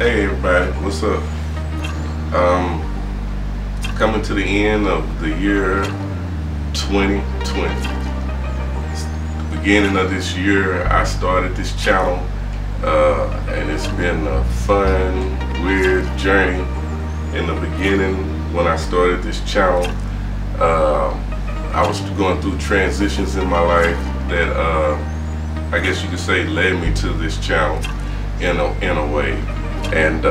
Hey everybody, what's up? Coming to the end of the year 2020. It's the beginning of this year, I started this channel, and it's been a fun, weird journey. In the beginning, when I started this channel, I was going through transitions in my life that I guess you could say led me to this channel in a way. And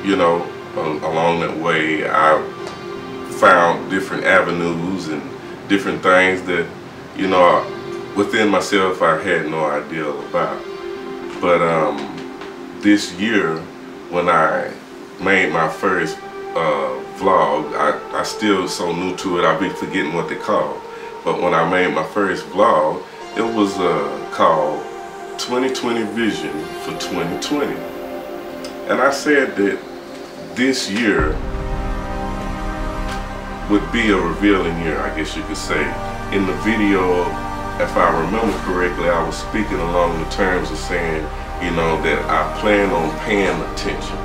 you know, along that way I found different avenues and different things that, you know, within myself I had no idea about. But this year, when I made my first vlog, I still so new to it, I'll be forgetting what they call. But when I made my first vlog, it was called 2020 Vision for 2020. And I said that this year would be a revealing year, I guess you could say. In the video, if I remember correctly, I was speaking along the terms of saying, you know, that I plan on paying attention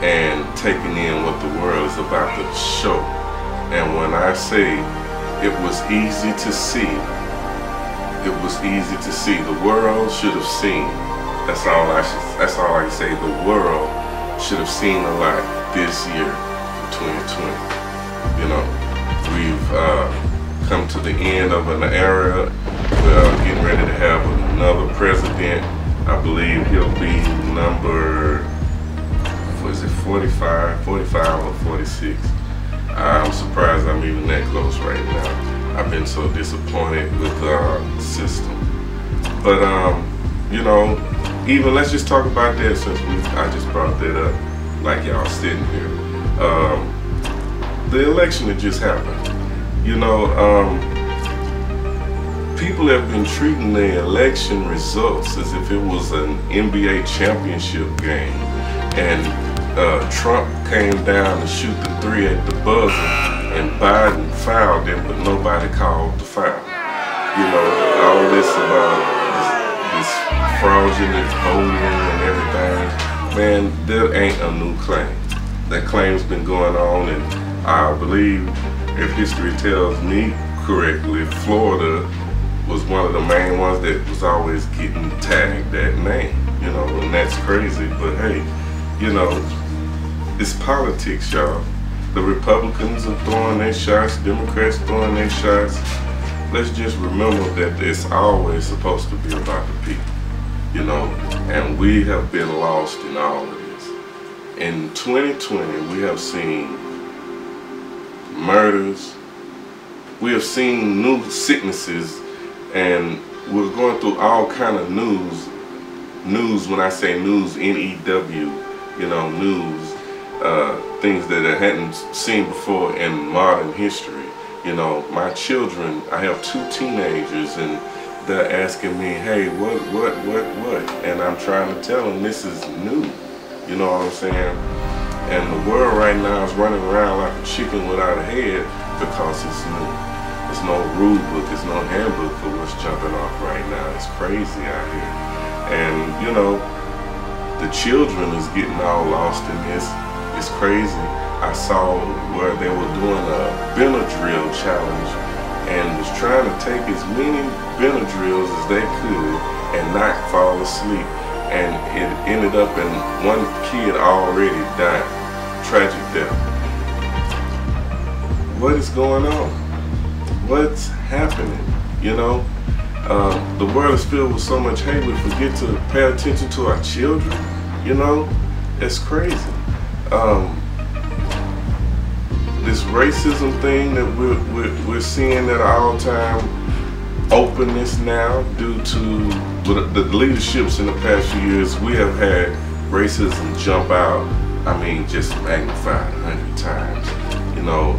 and taking in what the world is about to show. And when I say it was easy to see, it was easy to see. The world should have seen. That's all I can say. The world should have seen a lot this year, 2020. You know, we've come to the end of an era. We're getting ready to have another president. I believe he'll be number, what is it, 45 or 46. I'm surprised I'm even that close right now. I've been so disappointed with the system. But you know, even let's just talk about that since I just brought that up, like y'all sitting here. The election that just happened. You know, people have been treating the election results as if it was an NBA championship game, and Trump came down to shoot the three at the buzzer, and Biden fouled him, but nobody called the foul. You know, all this about this fraudulent voting and everything, man, that ain't a new claim. That claim's been going on, and I believe, if history tells me correctly, Florida was one of the main ones that was always getting tagged that name. You know, and that's crazy, but hey, you know, it's politics, y'all. The Republicans are throwing their shots, Democrats throwing their shots. Let's just remember that it's always supposed to be about the people, you know, and we have been lost in all of this. In 2020, we have seen murders, we have seen new sicknesses, and we're going through all kind of news. When I say news, N-E-W, you know, news, things that I hadn't seen before in modern history. You know, my children, I have 2 teenagers, and they're asking me, hey, what? And I'm trying to tell them this is new. You know what I'm saying? And the world right now is running around like a chicken without a head because it's new. There's no rule book, there's no handbook for what's jumping off right now. It's crazy out here. And, you know, the children is getting all lost in this. It's crazy. I saw where they were doing a Benadryl challenge and was trying to take as many Benadryls as they could and not fall asleep. And it ended up in one kid already died. Tragic death. What is going on? What's happening? You know? The world is filled with so much hate, we forget to pay attention to our children. You know? It's crazy. This racism thing that we're seeing at all time openness now due to the leaderships in the past few years. We have had racism jump out, I mean, just magnified 100 times. You know,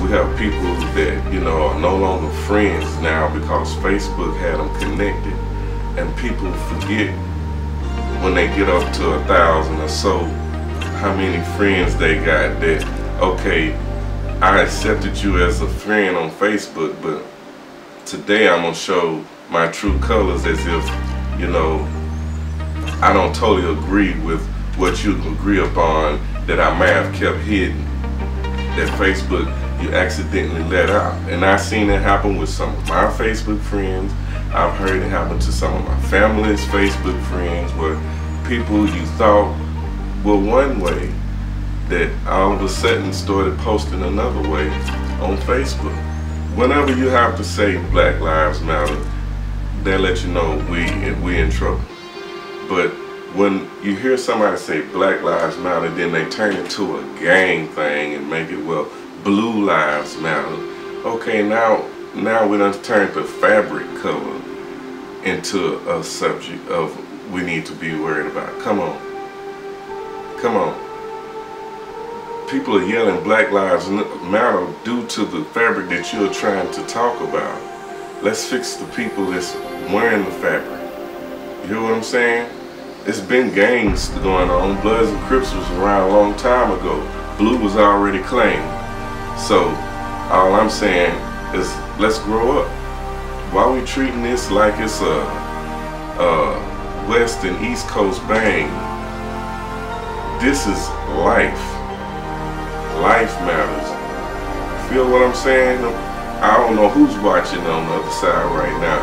we have people that, you know, are no longer friends now because Facebook had them connected, and people forget when they get up to 1,000 or so how many friends they got. That, okay, I accepted you as a friend on Facebook, but today I'm gonna show my true colors as if, you know, I don't totally agree with what you agree upon that I may have kept hidden, that Facebook you accidentally let out. And I've seen it happen with some of my Facebook friends. I've heard it happen to some of my family's Facebook friends, where people you thought were one way that all of a sudden started posting another way on Facebook. Whenever you have to say Black Lives Matter, they let you know we in trouble. But when you hear somebody say Black Lives Matter, then they turn it to a gang thing and make it, well, Blue Lives Matter. Okay, now we done turned the fabric color into a subject of we need to be worried about. Come on. Come on. People are yelling Black Lives Matter due to the fabric that you're trying to talk about. Let's fix the people that's wearing the fabric. You hear what I'm saying? It's been gangs going on. Bloods and Crips was around a long time ago. Blue was already claimed. So all I'm saying is let's grow up. Why are we treating this like it's a West and East Coast bang? This is life. Life matters. Feel what I'm saying? I don't know who's watching on the other side right now.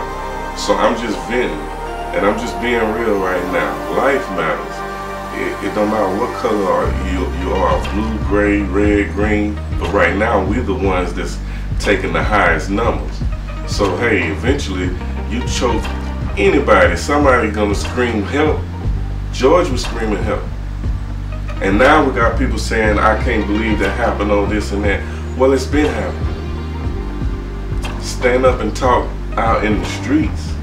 So I'm just venting. And I'm just being real right now. Life matters. It don't matter what color you are, blue, gray, red, green. But right now, we're the ones that's taking the highest numbers. So hey, eventually, you choke anybody. Somebody gonna scream help. George was screaming help. And now we got people saying, I can't believe that happened on this and that. Well, it's been happening. Stand up and talk out in the streets.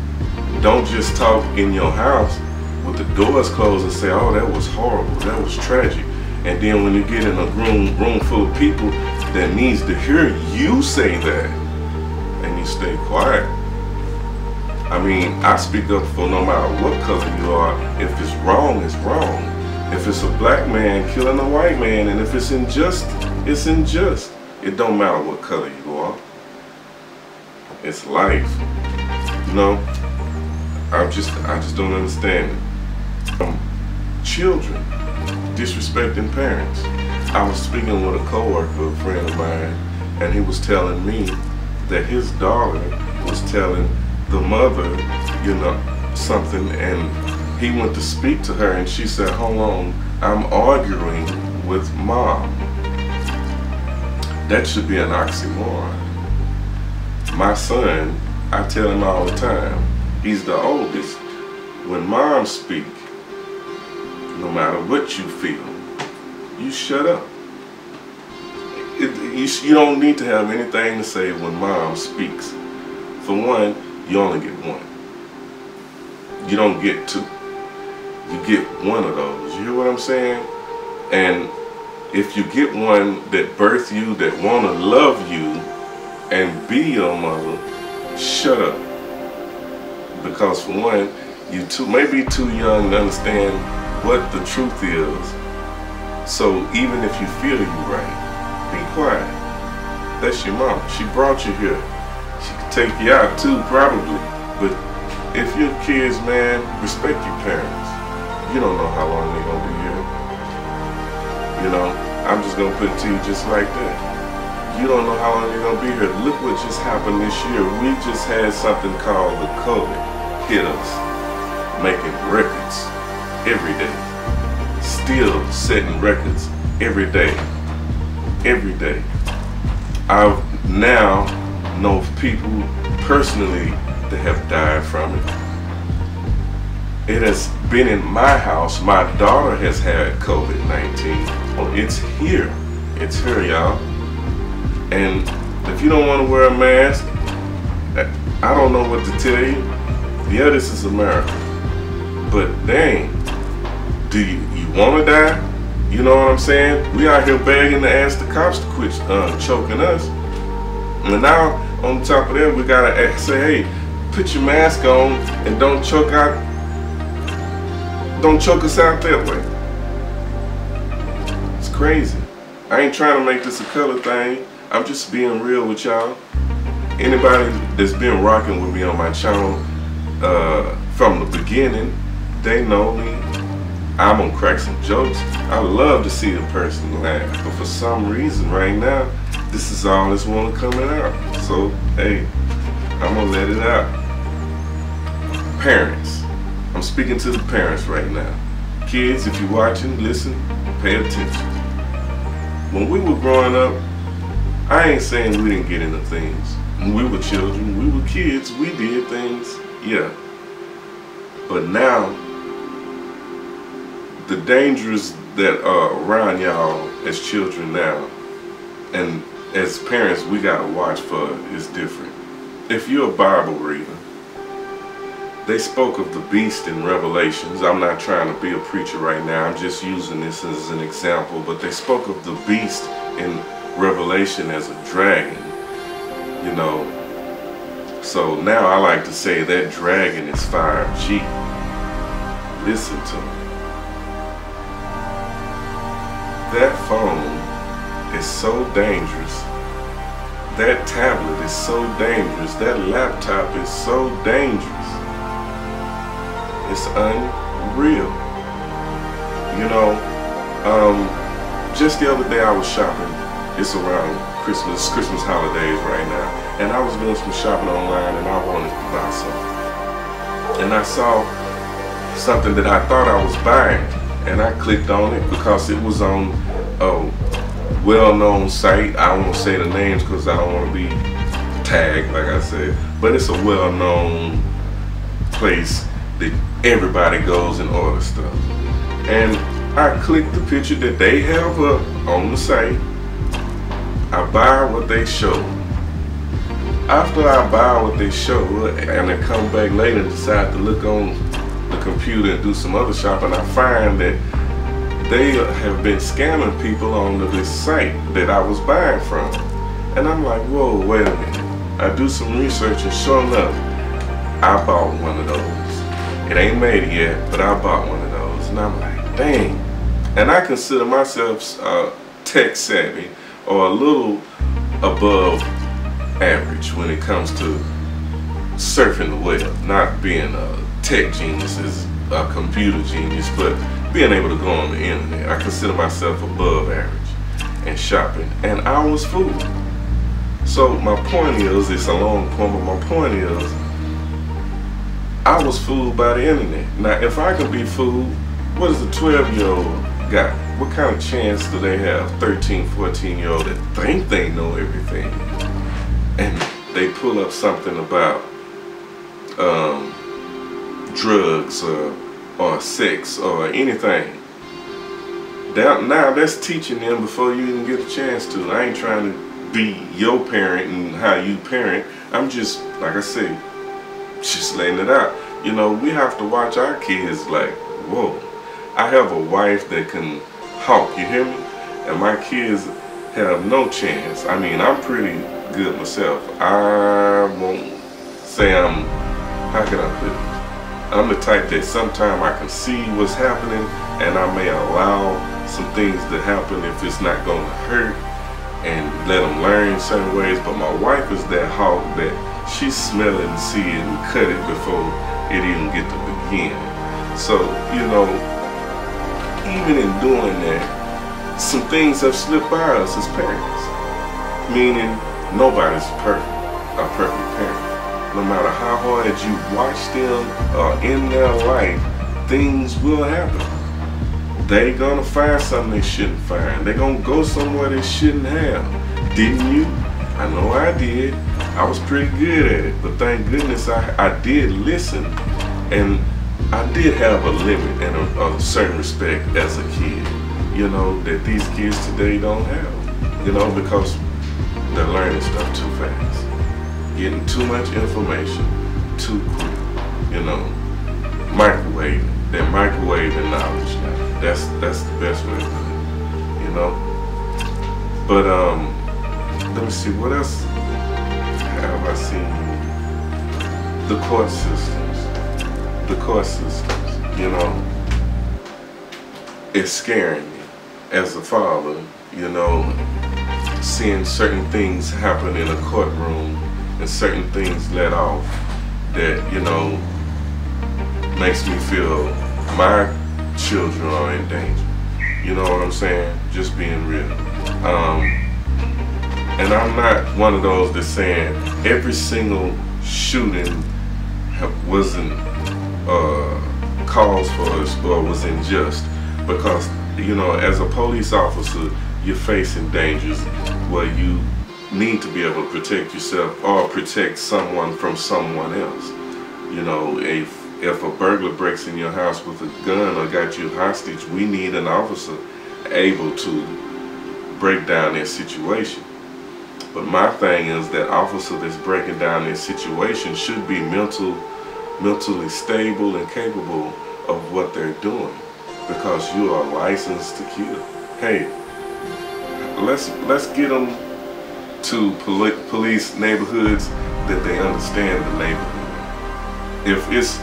Don't just talk in your house with the doors closed and say, oh, that was horrible, that was tragic. And then when you get in a room full of people that needs to hear you say that, and you stay quiet. I mean, I speak up for no matter what color you are. If it's wrong, it's wrong. If it's a black man killing a white man, and if it's unjust, it's unjust. It don't matter what color you are. It's life. You know? I just don't understand it. Children disrespecting parents. I was speaking with a coworker, a friend of mine, and he was telling me that his daughter was telling the mother, you know, something, and he went to speak to her, and she said, hold on, I'm arguing with mom. That should be an oxymoron. My son, I tell him all the time, he's the oldest. When mom speak, no matter what you feel, you shut up. You don't need to have anything to say when mom speaks. For one, you only get one. You don't get two. You get one of those. You hear what I'm saying? And if you get one that birthed you, that want to love you and be your mother, shut up. Because for one, you may be too young to understand what the truth is. So even if you feel you're right, be quiet. That's your mom. She brought you here. She could take you out too, probably. But if you're kids, man, respect your parents. You don't know how long they're gonna be here. You know, I'm just gonna put it to you just like that. You don't know how long they're gonna be here. Look what just happened this year. We just had something called the COVID hit us, making records every day. Still setting records every day. Every day. I now know people personally that have died from it. It has been in my house. My daughter has had COVID-19. Oh, it's here. It's here, y'all. And if you don't want to wear a mask, I don't know what to tell you. Yeah, this is America. But dang, do you want to die? You know what I'm saying? We out here begging to ask the cops to quit choking us. And now, on top of that, we gotta say, hey, put your mask on and don't choke us out that way. It's crazy. I ain't trying to make this a color thing. I'm just being real with y'all. Anybody that's been rocking with me on my channel from the beginning, they know me. I'm gonna crack some jokes. I love to see a person laugh, but for some reason right now, this is all that's wanna coming out. So hey, I'm gonna let it out. Parents, I'm speaking to the parents right now. Kids, if you're watching, listen, pay attention. When we were growing up, I ain't saying we didn't get into things. When we were children, we were kids, we did things, yeah. But now, the dangers that are around y'all as children now, and as parents we gotta watch for, is different. If you're a Bible reader, they spoke of the beast in Revelations. I'm not trying to be a preacher right now, I'm just using this as an example, but they spoke of the beast in Revelation as a dragon, you know. So now I like to say that dragon is 5G. Listen to me. That phone is so dangerous. That tablet is so dangerous. That laptop is so dangerous. It's unreal. You know, just the other day I was shopping. It's around Christmas holidays right now. And I was doing some shopping online and I wanted to buy something. And I saw something that I thought I was buying. And I clicked on it because it was on a well-known site. I won't say the names because I don't want to be tagged, like I said. But it's a well-known place that everybody goes and orders stuff. And I clicked the picture that they have up on the site. I buy what they show. After I buy what they show and I come back later and decide to look on the computer and do some other shopping, I find that they have been scamming people on this site that I was buying from. And I'm like, whoa, wait a minute. I do some research and sure enough, I bought one of those. It ain't made it yet, but I bought one of those. And I'm like, dang. And I consider myself tech savvy or a little above average when it comes to surfing the web. Not being a tech genius, as a computer genius, but being able to go on the internet. I consider myself above average in shopping, and I was fooled. So my point is, it's a long point, but my point is, I was fooled by the internet. Now, if I can be fooled, what does a 12-year-old got? What kind of chance do they have? 13, 14-year-old that think they know everything, and they pull up something about drugs or sex or anything. Now that's teaching them before you even get a chance to. I ain't trying to be your parent and how you parent. I'm just, like I said, just laying it out. You know, we have to watch our kids like, whoa. I have a wife that can hawk, you hear me? And my kids have no chance. I mean, I'm pretty good myself. I won't say I'm, how can I put it? I'm the type that sometimes I can see what's happening and I may allow some things to happen if it's not going to hurt and let them learn certain ways. But my wife is that hawk that she smell it and see it and cut it before it even get to begin. So, you know, even in doing that, some things have slipped by us as parents. Meaning, nobody's a perfect parent. No matter how hard you watch them in their life, things will happen. They gonna find something they shouldn't find. They gonna go somewhere they shouldn't have. Didn't you? I know I did. I was pretty good at it, but thank goodness I did listen, and I did have a limit and a certain respect as a kid, you know, that these kids today don't have, you know, because they're learning stuff too fast. Getting too much information too quick, you know, microwaving. They're microwaving knowledge now. That's the best way to do it, you know. But let me see, what else have I seen? The court systems. The court systems, you know, it's scaring me as a father, you know, seeing certain things happen in a courtroom and certain things let off that, you know, makes me feel my children are in danger. You know what I'm saying? Just being real. And I'm not one of those that's saying every single shooting wasn't cause for us or was unjust, because you know, as a police officer, you're facing dangers where you need to be able to protect yourself or protect someone from someone else. You know, if a burglar breaks in your house with a gun or got you hostage, we need an officer able to break down their situation. But my thing is that officer that's breaking down their situation should be mentally stable and capable of what they're doing, because you are licensed to kill. Hey, let's get them to police neighborhoods that they understand the neighborhood. If it's,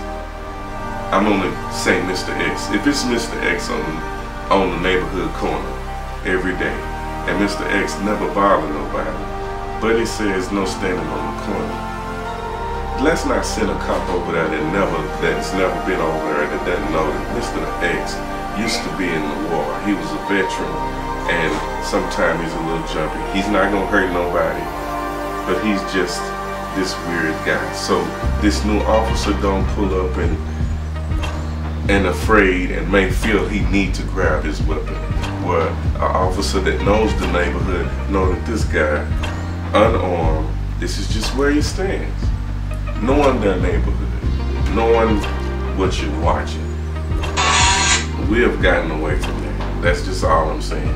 I'm gonna say Mr. X, if it's Mr. X on the neighborhood corner every day, and Mr. X never bother nobody, but he says no standing on the corner, let's not send a cop over there that's never been over there, that doesn't know that Mr. X used to be in the war. He was a veteran, and sometimes he's a little jumpy. He's not gonna hurt nobody, but he's just this weird guy. So this new officer don't pull up and afraid and may feel he need to grab his weapon. Where an officer that knows the neighborhood know that this guy, unarmed, this is just where he stands. Knowing their neighborhood, knowing what you're watching. We have gotten away from that. That's just all I'm saying.